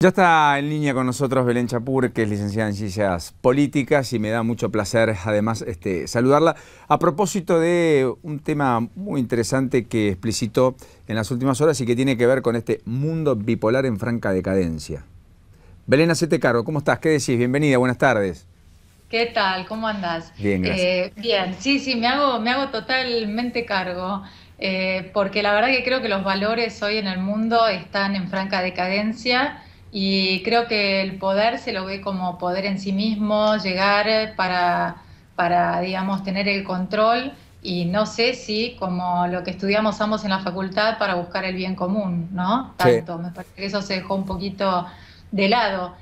Ya está en línea con nosotros Belén Chapur, que es licenciada en Ciencias Políticas, y me da mucho placer además saludarla a propósito de un tema muy interesante que explicitó en las últimas horas y que tiene que ver con este mundo bipolar en franca decadencia. Belén, hacete cargo. ¿Cómo estás? ¿Qué decís? Bienvenida, buenas tardes. ¿Qué tal? ¿Cómo andás? Bien, gracias. Bien, sí, me hago totalmente cargo, porque la verdad que creo que los valores hoy en el mundo están en franca decadencia y creo que el poder se lo ve como poder en sí mismo, llegar digamos, tener el control y no sé si como lo que estudiamos ambos en la facultad para buscar el bien común, ¿no? Sí. Tanto, me parece que eso se dejó un poquito de lado.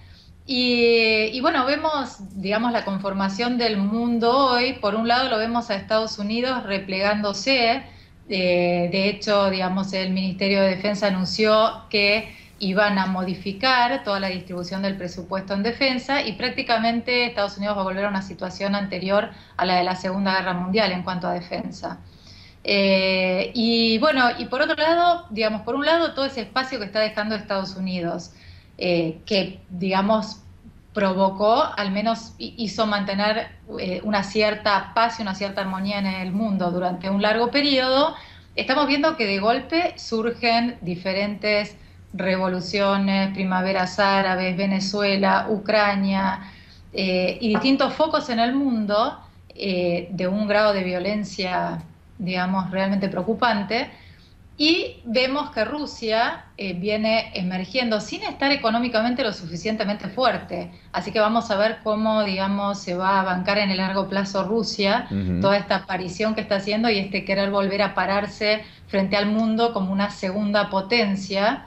Y bueno, vemos, digamos, la conformación del mundo hoy. Por un lado lo vemos a Estados Unidos replegándose. De hecho, digamos, el Ministerio de Defensa anunció que iban a modificar toda la distribución del presupuesto en defensa y prácticamente Estados Unidos va a volver a una situación anterior a la de la Segunda Guerra Mundial en cuanto a defensa. Y bueno, y por otro lado, digamos, por un lado todo ese espacio que está dejando Estados Unidos, que, digamos, provocó, al menos hizo mantener una cierta paz y una cierta armonía en el mundo durante un largo periodo, estamos viendo que de golpe surgen diferentes revoluciones, primaveras árabes, Venezuela, Ucrania, y distintos focos en el mundo de un grado de violencia, digamos, realmente preocupante. Y vemos que Rusia viene emergiendo sin estar económicamente lo suficientemente fuerte. Así que vamos a ver cómo, digamos, se va a bancar en el largo plazo Rusia, Ujú. toda esta aparición que está haciendo y este querer volver a pararse frente al mundo como una segunda potencia,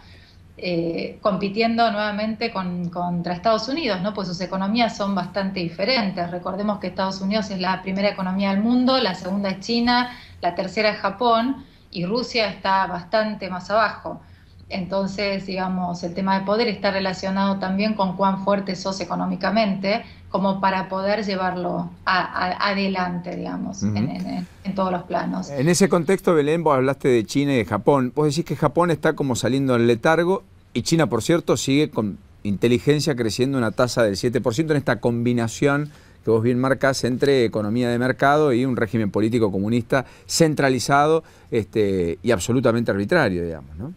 compitiendo nuevamente contra Estados Unidos, ¿no? Pues sus economías son bastante diferentes. Recordemos que Estados Unidos es la primera economía del mundo, la segunda es China, la tercera es Japón y Rusia está bastante más abajo. Entonces, digamos, el tema de poder está relacionado también con cuán fuerte sos económicamente, como para poder llevarlo adelante, digamos, Ujú. en todos los planos. En ese contexto, Belén, vos hablaste de China y de Japón. Vos decís que Japón está como saliendo del letargo y China, por cierto, sigue con inteligencia creciendo una tasa del 7% en esta combinación que vos bien marcás entre economía de mercado y un régimen político comunista centralizado y absolutamente arbitrario, digamos, ¿no?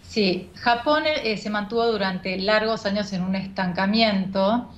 Sí, Japón se mantuvo durante largos años en un estancamiento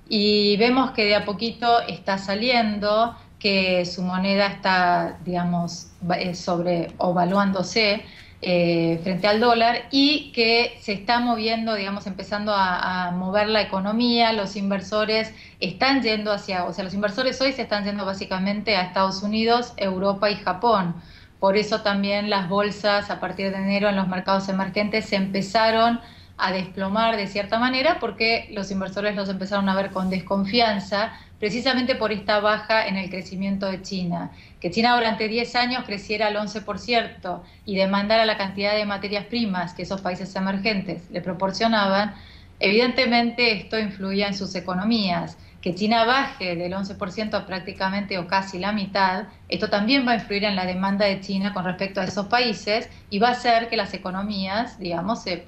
y vemos que de a poquito está saliendo, que su moneda está, digamos, sobrevaluándose frente al dólar y que se está moviendo, digamos, empezando a mover la economía. Los inversores están yendo hacia, o sea, los inversores hoy se están yendo básicamente a Estados Unidos, Europa y Japón. Por eso también las bolsas a partir de enero en los mercados emergentes se empezaron a desplomar de cierta manera porque los inversores los empezaron a ver con desconfianza, precisamente por esta baja en el crecimiento de China. Que China durante 10 años creciera al 11% y demandara la cantidad de materias primas que esos países emergentes le proporcionaban, evidentemente esto influía en sus economías. Que China baje del 11% a prácticamente o casi la mitad, esto también va a influir en la demanda de China con respecto a esos países y va a hacer que las economías, digamos, se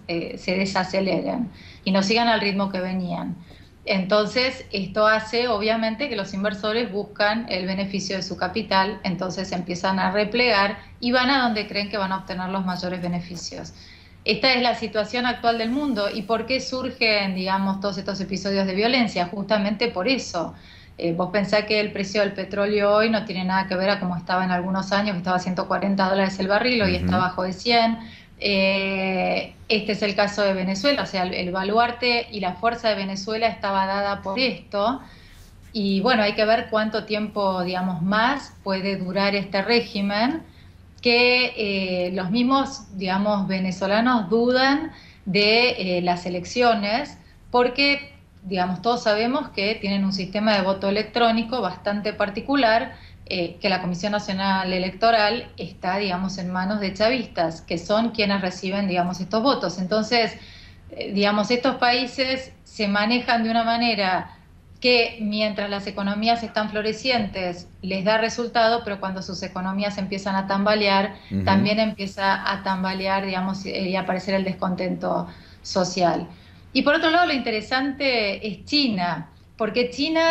desaceleren y no sigan al ritmo que venían. Entonces, esto hace obviamente que los inversores buscan el beneficio de su capital, entonces empiezan a replegar y van a donde creen que van a obtener los mayores beneficios. Esta es la situación actual del mundo. ¿Y por qué surgen, digamos, todos estos episodios de violencia? Justamente por eso. Vos pensás que el precio del petróleo hoy no tiene nada que ver a como estaba en algunos años, que estaba a $140 el barril, hoy está Ujú. bajo de 100. Este es el caso de Venezuela, o sea, el baluarte y la fuerza de Venezuela estaba dada por esto. Y bueno, hay que ver cuánto tiempo, digamos, más puede durar este régimen que los mismos, digamos, venezolanos dudan de las elecciones porque, digamos, todos sabemos que tienen un sistema de voto electrónico bastante particular, que la Comisión Nacional Electoral está, digamos, en manos de chavistas, que son quienes reciben, digamos, estos votos. Entonces, digamos, estos países se manejan de una manera que mientras las economías están florecientes les da resultado, pero cuando sus economías empiezan a tambalear, Ujú. también empieza a tambalear, digamos, y a aparecer el descontento social. Y por otro lado, lo interesante es China, porque China,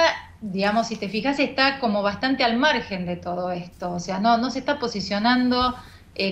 digamos, si te fijas, está como bastante al margen de todo esto, o sea, no se está posicionando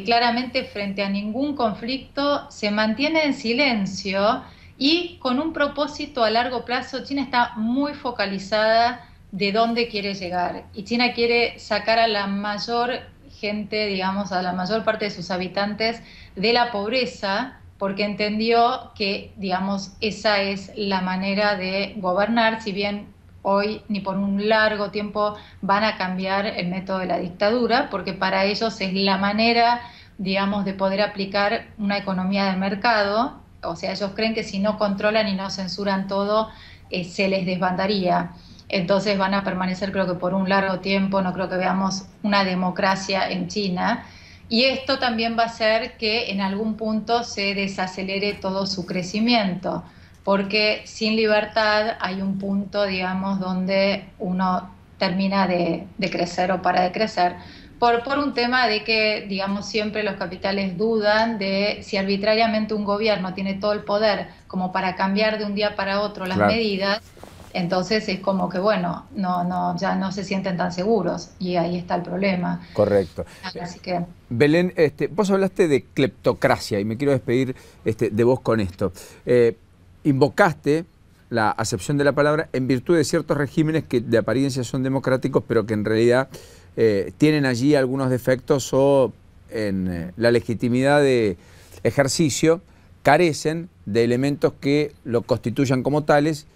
claramente frente a ningún conflicto, se mantiene en silencio y con un propósito a largo plazo. China está muy focalizada de dónde quiere llegar, y China quiere sacar a la mayor gente, digamos, a la mayor parte de sus habitantes de la pobreza, porque entendió que, digamos, esa es la manera de gobernar, si bien hoy ni por un largo tiempo van a cambiar el método de la dictadura, porque para ellos es la manera, digamos, de poder aplicar una economía de mercado. O sea, ellos creen que si no controlan y no censuran todo, se les desbandaría. Entonces van a permanecer, creo que por un largo tiempo, no creo que veamos una democracia en China. Y esto también va a hacer que en algún punto se desacelere todo su crecimiento, porque sin libertad hay un punto, digamos, donde uno termina de crecer o para de crecer, por un tema de que, digamos, siempre los capitales dudan de si arbitrariamente un gobierno tiene todo el poder como para cambiar de un día para otro las Claro. medidas. Entonces es como que, bueno, ya no se sienten tan seguros, y ahí está el problema. Correcto. Así que... Belén, vos hablaste de cleptocracia y me quiero despedir de vos con esto. Invocaste la acepción de la palabra en virtud de ciertos regímenes que de apariencia son democráticos, pero que en realidad tienen allí algunos defectos o en la legitimidad de ejercicio carecen de elementos que lo constituyan como tales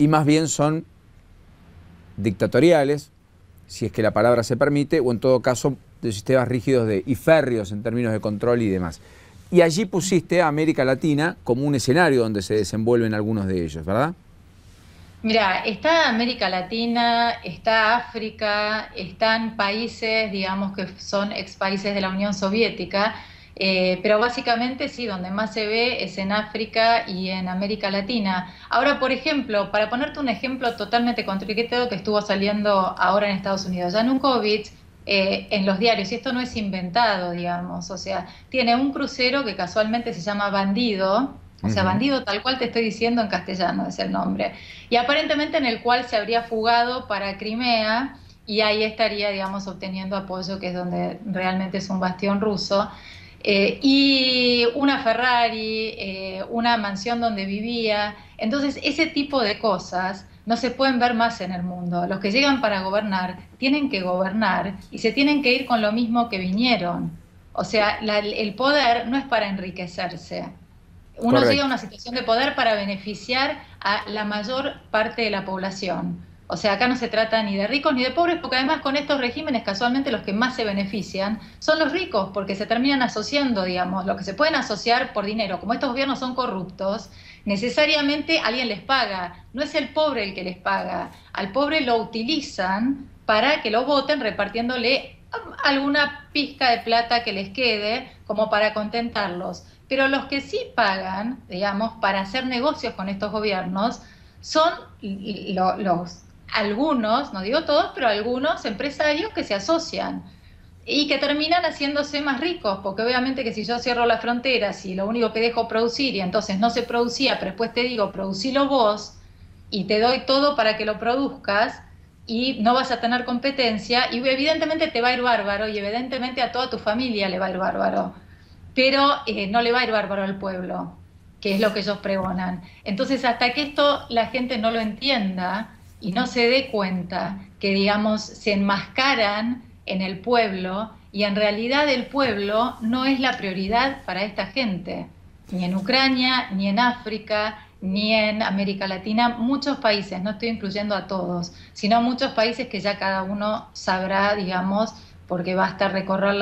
y más bien son dictatoriales, si es que la palabra se permite, o en todo caso de sistemas rígidos y férreos en términos de control y demás. Y allí pusiste a América Latina como un escenario donde se desenvuelven algunos de ellos, ¿verdad? Mira, está América Latina, está África, están países, digamos, que son ex países de la Unión Soviética, pero básicamente sí, donde más se ve es en África y en América Latina. Ahora, por ejemplo, para ponerte un ejemplo totalmente concreto que estuvo saliendo ahora en Estados Unidos, Yanukovych, en los diarios, y esto no es inventado, digamos, o sea, tiene un crucero que casualmente se llama Bandido, o sea, Bandido tal cual te estoy diciendo en castellano es el nombre, y aparentemente en el cual se habría fugado para Crimea, y ahí estaría, digamos, obteniendo apoyo, que es donde realmente es un bastión ruso. Y una Ferrari, una mansión donde vivía. Entonces, ese tipo de cosas no se pueden ver más en el mundo. Los que llegan para gobernar tienen que gobernar y se tienen que ir con lo mismo que vinieron. O sea, el poder no es para enriquecerse. Uno llega a Correcto. una situación de poder para beneficiar a la mayor parte de la población. O sea, acá no se trata ni de ricos ni de pobres, porque además con estos regímenes casualmente los que más se benefician son los ricos, porque se terminan asociando, digamos, lo que se pueden asociar por dinero. Como estos gobiernos son corruptos, necesariamente alguien les paga. No es el pobre el que les paga. Al pobre lo utilizan para que lo voten repartiéndole alguna pizca de plata que les quede como para contentarlos. Pero los que sí pagan, digamos, para hacer negocios con estos gobiernos son los algunos, no digo todos, pero algunos empresarios que se asocian y que terminan haciéndose más ricos, porque obviamente que si yo cierro las fronteras y lo único que dejo producir y entonces no se producía, pero después te digo, producilo vos y te doy todo para que lo produzcas y no vas a tener competencia, y evidentemente te va a ir bárbaro y evidentemente a toda tu familia le va a ir bárbaro, pero no le va a ir bárbaro al pueblo, que es lo que ellos pregonan. Entonces, hasta que esto la gente no lo entienda y no se dé cuenta que, digamos, se enmascaran en el pueblo, y en realidad el pueblo no es la prioridad para esta gente, ni en Ucrania, ni en África, ni en América Latina, muchos países, no estoy incluyendo a todos, sino muchos países que ya cada uno sabrá, digamos, porque basta recorrer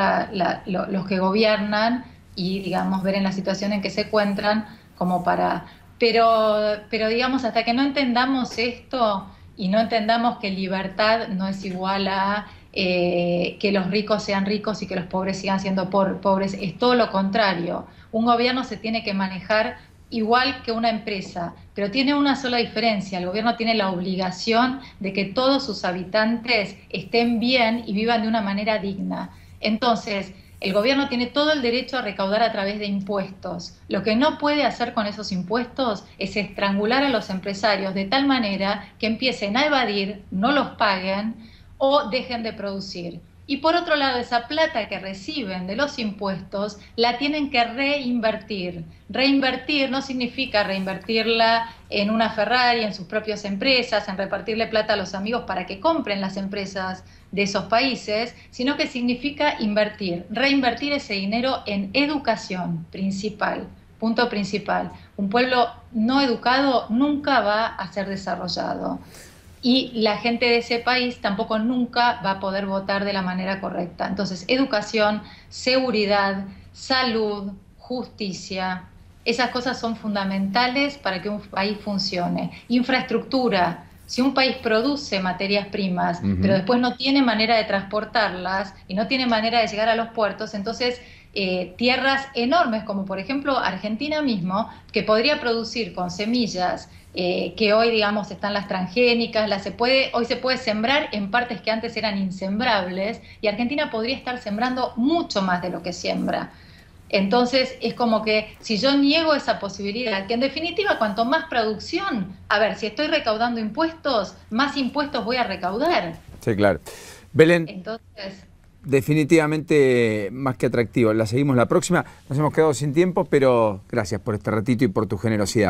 los que gobiernan y, digamos, ver en la situación en que se encuentran como para... pero digamos, hasta que no entendamos esto y no entendamos que libertad no es igual a que los ricos sean ricos y que los pobres sigan siendo pobres, es todo lo contrario. Un gobierno se tiene que manejar igual que una empresa, pero tiene una sola diferencia: el gobierno tiene la obligación de que todos sus habitantes estén bien y vivan de una manera digna. Entonces, El gobierno tiene todo el derecho a recaudar a través de impuestos. Lo que no puede hacer con esos impuestos es estrangular a los empresarios de tal manera que empiecen a evadir, no los paguen o dejen de producir. Y por otro lado, esa plata que reciben de los impuestos la tienen que reinvertir. Reinvertir no significa reinvertirla en una Ferrari, en sus propias empresas, en repartirle plata a los amigos para que compren las empresas de esos países, sino que significa invertir, reinvertir ese dinero en educación principal, punto principal. Un pueblo no educado nunca va a ser desarrollado. Y la gente de ese país tampoco nunca va a poder votar de la manera correcta. Entonces, educación, seguridad, salud, justicia, esas cosas son fundamentales para que un país funcione. Infraestructura, si un país produce materias primas, pero después no tiene manera de transportarlas y no tiene manera de llegar a los puertos, entonces tierras enormes, como por ejemplo Argentina mismo, que podría producir con semillas que hoy, digamos, están las transgénicas, hoy se puede sembrar en partes que antes eran insembrables, y Argentina podría estar sembrando mucho más de lo que siembra. Entonces es como que si yo niego esa posibilidad, que en definitiva cuanto más producción, a ver, si estoy recaudando impuestos, más impuestos voy a recaudar. Sí, claro. Belén, Entonces, definitivamente más que atractivo. La seguimos la próxima. Nos hemos quedado sin tiempo, pero gracias por este ratito y por tu generosidad.